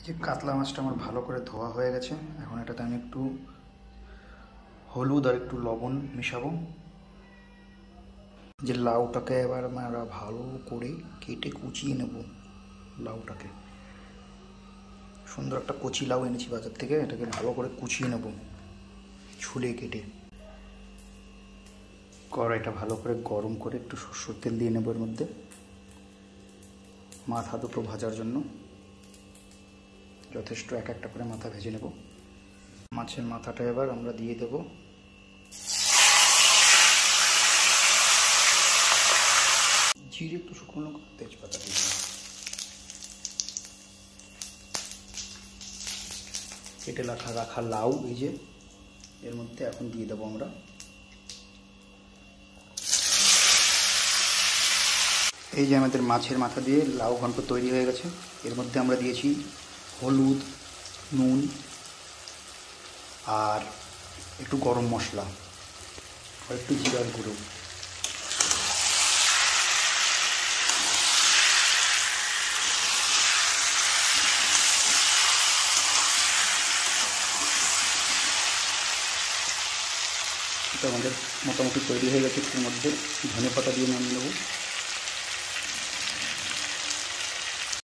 যে কাতলা মাছটা আমার ভালো করে ধোয়া হয়ে গেছে। এখন এটাতে আমি একটু হলুদ আর একটু লবণ মিশাবো। যে লাউটাকে এবার আমরা ভালো করে কেটে কুচিয়ে নেব। লাউটাকে সুন্দর একটা কচি লাউ এনেছি বাজার থেকে, এটাকে ভালো করে কুচিয়ে নেব ছুলে কেটে। কড়াইটা ভালো করে গরম করে একটু সরষের তেল দিয়ে নেব এর মধ্যে, মাথা দুটো ভাজার জন্য যথেষ্ট। এক একটা করে মাথা ভেজে নেব। মাছের মাথাটা এবার আমরা দিয়ে দেব। জিরে, একটু শুকনো লঙ্কা, তেজপাতা দিয়ে দেব। কেটে রাখা লাউ এই যে এর মধ্যে এখন দিয়ে দেবো আমরা। এই যে আমাদের মাছের মাথা দিয়ে লাউ ঘন্ট তৈরি হয়ে গেছে। এর মধ্যে আমরা দিয়েছি হলুদ, নুন আর একটু গরম মশলা আর একটু জিরার গুঁড়ো। এটা আমাদের মোটামুটি তৈরি হয়ে গেছে। এর মধ্যে ধনে পাতা দিয়ে নামিয়ে নেব।